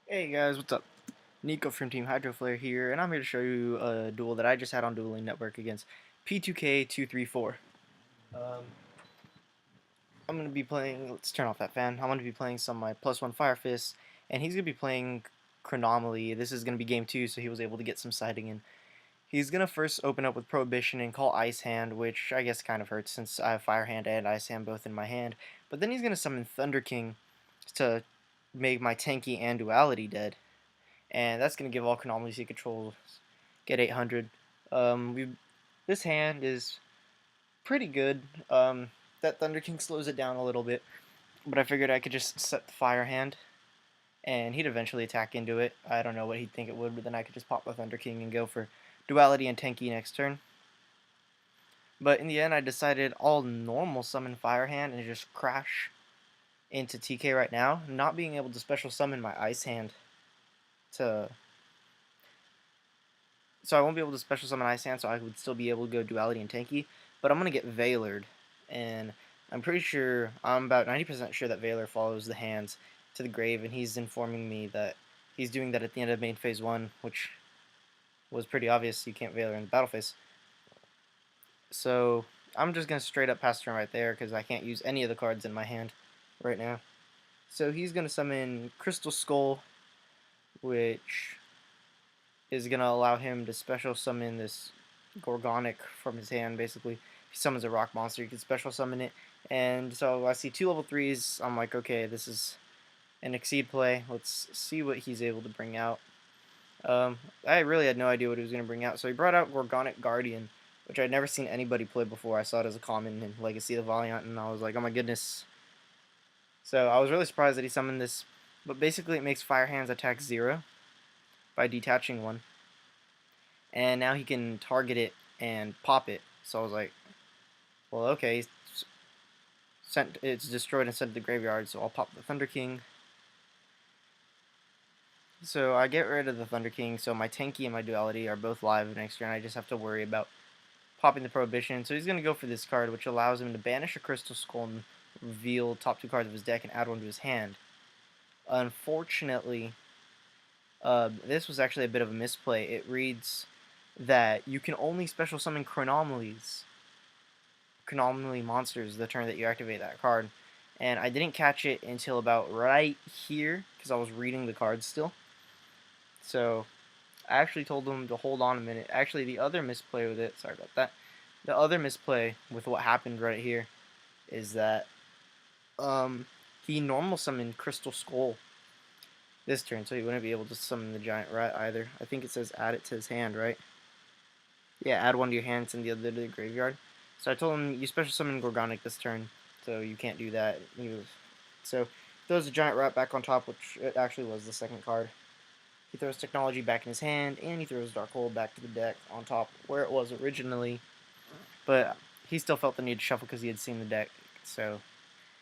Hey guys, what's up? Nico from Team Hydroflare here, and I'm here to show you a duel that I just had on Dueling Network against P2K234. Um, I'm going to be playing, let's turn off that fan, I'm going to be playing some of my +1 Fire Fists, and he's going to be playing Chronomaly. This is going to be game 2, so he was able to get some sighting in. He's going to first open up with Prohibition and call Ice Hand, which I guess kind of hurts since I have Fire Hand and Ice Hand both in my hand. But then he's going to summon Thunder King to make my Tanky and Duality dead. And that's going to give all Chronomaly he controls get 800. This hand is pretty good. That Thunder King slows it down a little bit, but I figured I could just set the Fire Hand, and he'd eventually attack into it. I don't know what he'd think it would, but then I could just pop the Thunder King and go for Duality and Tanky next turn. But in the end, I decided I'll normal summon Fire Hand and just crash into TK right now, not being able to special summon my Ice Hand to so I won't be able to special summon Ice Hand, so I would still be able to go Duality and Tanky, but I'm going to get Veilored, and I'm pretty sure, I'm about 90% sure that Veilor follows the hands to the grave, and he's informing me that he's doing that at the end of main phase 1, which was pretty obvious. You can't Veilor in the battle phase. So I'm just going to straight up pass turn right there, because I can't use any of the cards in my hand right now. So he's going to summon Crystal Skull, which is going to allow him to special summon this Gorgonic from his hand, basically. If he summons a rock monster, you can special summon it. And so I see 2 level 3s. I'm like, okay, this is an Exceed play. Let's see what he's able to bring out. I really had no idea what he was going to bring out. So he brought out Gorgonic Guardian, which I'd never seen anybody play before. I saw it as a common in Legacy of the Valiant, and I was like, oh my goodness. So I was really surprised that he summoned this. But basically it makes Fire Hands attack 0 by detaching 1. And now he can target it and pop it. So I was like, well, okay, it's destroyed and sent to the graveyard, so I'll pop the Thunder King. So I get rid of the Thunder King, so my Tanky and my Duality are both live next turn. I just have to worry about popping the Prohibition. So he's going to go for this card, which allows him to banish a Crystal Skull and reveal top 2 cards of his deck and add 1 to his hand. Unfortunately, this was actually a bit of a misplay. It reads that you can only special summon Chronomalies, Chronomaly monsters, the turn that you activate that card. And I didn't catch it until about right here, because I was reading the cards still. So I actually told them to hold on a minute. Actually, the other misplay with it, sorry about that, the other misplay with what happened right here is that he normal summoned Crystal Skull this turn, so he wouldn't be able to summon the Giant Rat either. I think it says add it to his hand, right? Yeah, add 1 to your hand, send the other to the graveyard. So I told him, you special summon Gorgonic this turn, so you can't do that. So throws the Giant Rat back on top, which it actually was the second card. He throws Technology back in his hand, and he throws Dark Hole back to the deck on top, where it was originally. But he still felt the need to shuffle because he had seen the deck, so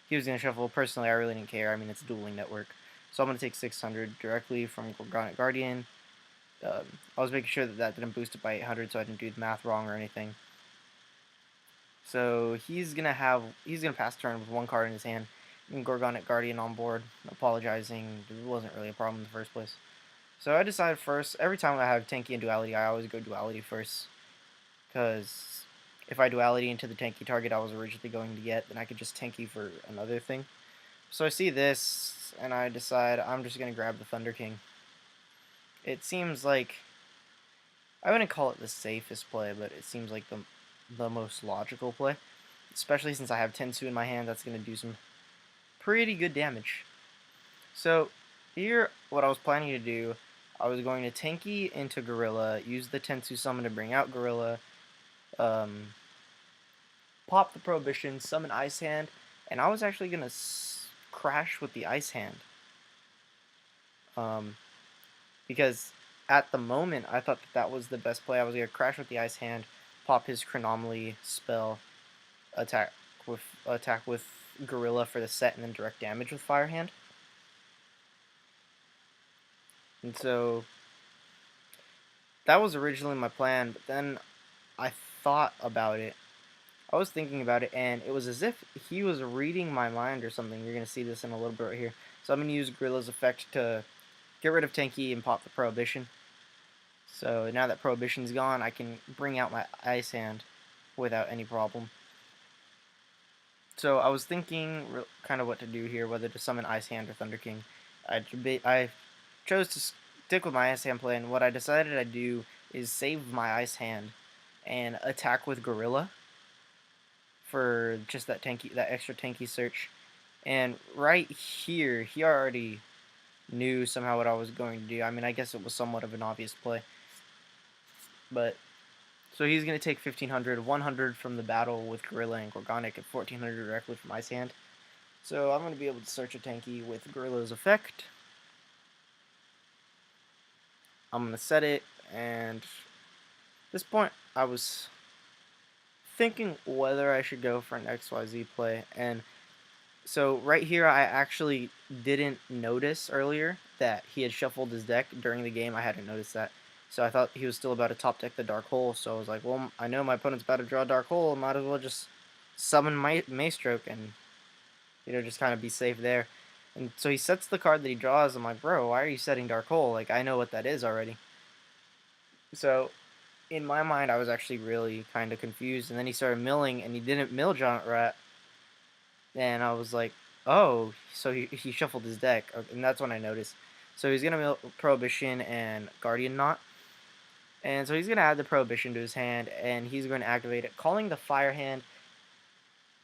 he was going to shuffle. Personally, I really didn't care. I mean, it's a Dueling Network. So I'm going to take 600 directly from Gorgonic Guardian. I was making sure that that didn't boost it by 800, so I didn't do the math wrong or anything. So he's gonna pass turn with 1 card in his hand, and Gorgonic Guardian on board, apologizing. It wasn't really a problem in the first place. So I decided first, every time I have Tanky and Duality, I always go Duality first, because if I Duality into the Tanky target I was originally going to get, then I could just Tanky for another thing. So I see this, and I decide I'm just gonna grab the Thunder King. It seems like, I wouldn't call it the safest play, but it seems like the most logical play. Especially since I have Tensu in my hand, that's going to do some pretty good damage. So here, what I was planning to do, I was going to Tanky into Gorilla, use the Tensu summon to bring out Gorilla, pop the Prohibition, summon Ice Hand, and I was actually going to crash with the Ice Hand. Because at the moment, I thought that was the best play. I was going to crash with the Ice Hand, pop his Chronomaly spell, attack with Gorilla for the set, and then direct damage with Fire Hand. And so that was originally my plan, but then I thought about it. I was thinking about it, and it was as if he was reading my mind or something. You're going to see this in a little bit right here. So I'm going to use Gorilla's effect to get rid of Tanky and pop the Prohibition. So now that Prohibition's gone, I can bring out my Ice Hand without any problem. So I was thinking kind of what to do here, whether to summon Ice Hand or Thunder King. I chose to stick with my Ice Hand play, and what I decided I'd do is save my Ice Hand and attack with Gorilla for just that extra tanky search. And right here, he already knew somehow what I was going to do. I mean, I guess it was somewhat of an obvious play. But, so he's going to take 1500, 100 from the battle with Gorilla and Gorgonic, and 1400 directly from Ice Hand. So I'm going to be able to search a tanky with Gorilla's effect. I'm going to set it, and at this point, I was thinking whether I should go for an XYZ play, and so right here, I actually didn't notice earlier that he had shuffled his deck during the game. I hadn't noticed that. So I thought he was still about to top deck the Dark Hole. So I was like, well, I know my opponent's about to draw Dark Hole. Might as well just summon my Maestroke and, just kind of be safe there. And so he sets the card that he draws. I'm like, bro, why are you setting Dark Hole? Like, I know what that is already. So in my mind, I was actually really kind of confused. And then he started milling, and he didn't mill Giant Rat. And I was like, oh, so he shuffled his deck, and that's when I noticed. So he's going to mill Prohibition and Guardian Knot. And so he's going to add the Prohibition to his hand, and he's going to activate it, calling the Fire Hand.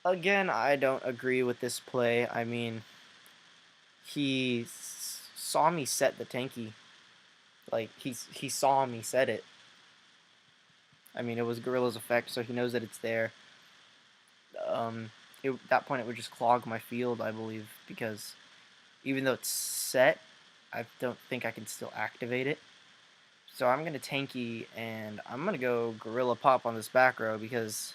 Again, I don't agree with this play. I mean, he saw me set the tanky. Like, he saw me set it. I mean, it was Gorilla's effect, so he knows that it's there. At that point, it would just clog my field, I believe, because even though it's set, I don't think I can still activate it. So I'm going to tanky, and I'm going to go Gorilla Pop on this back row because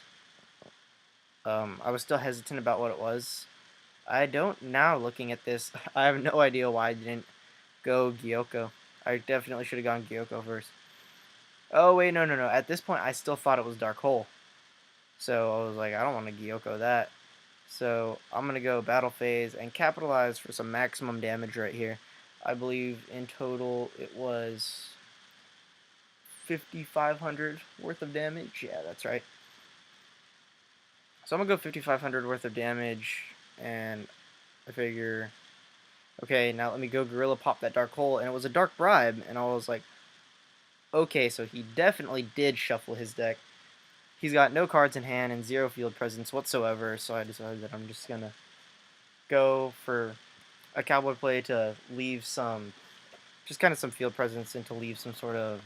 I was still hesitant about what it was. I don't, now looking at this, I have no idea why I didn't go Gyoko. I definitely should have gone Gyoko first. Oh, wait, no. At this point, I still thought it was Dark Hole. So I was like, I don't want to Gyoko that. So I'm going to go Battle Phase and capitalize for some maximum damage right here. I believe in total it was 5,500 worth of damage. Yeah, that's right. So I'm going to go 5,500 worth of damage, and I figure, okay, now let me go Gorilla Pop that Dark Hole, and it was a Dark Bribe, and I was like, okay, so he definitely did shuffle his deck. He's got no cards in hand and 0 field presence whatsoever, so I decided that I'm just going to go for a Cowboy play to leave some, just kind of some field presence and to leave some sort of,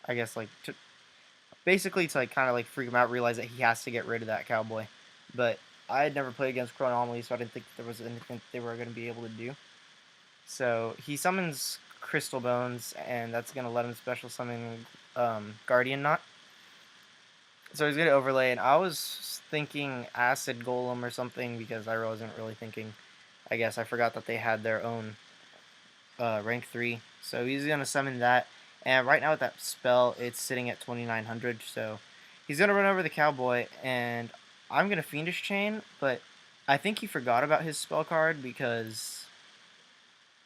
I guess, like, basically to like kind of like freak him out, realize that he has to get rid of that Cowboy. But I had never played against Chronomaly, so I didn't think there was anything they were going to be able to do. So he summons Crystal Bones, and that's going to let him special summon Guardian Knot. So he's going to overlay, and I was thinking Acid Golem or something because I wasn't really thinking. I guess I forgot that they had their own rank 3. So he's going to summon that. And right now with that spell, it's sitting at 2,900. So he's going to run over the Cowboy, and I'm going to Fiendish Chain, but I think he forgot about his spell card because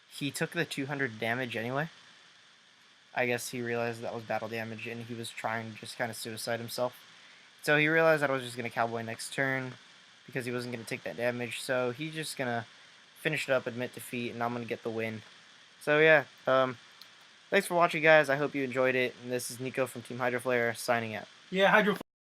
he took the 200 damage anyway. I guess he realized that was battle damage, and he was trying to just kind of suicide himself. So he realized that I was just going to Cowboy next turn because he wasn't going to take that damage. So he's just going to finish it up, admit defeat, and I'm going to get the win. So yeah, thanks for watching, guys. I hope you enjoyed it. And this is Nico from Team Hydroflare signing out. Yeah, Hydro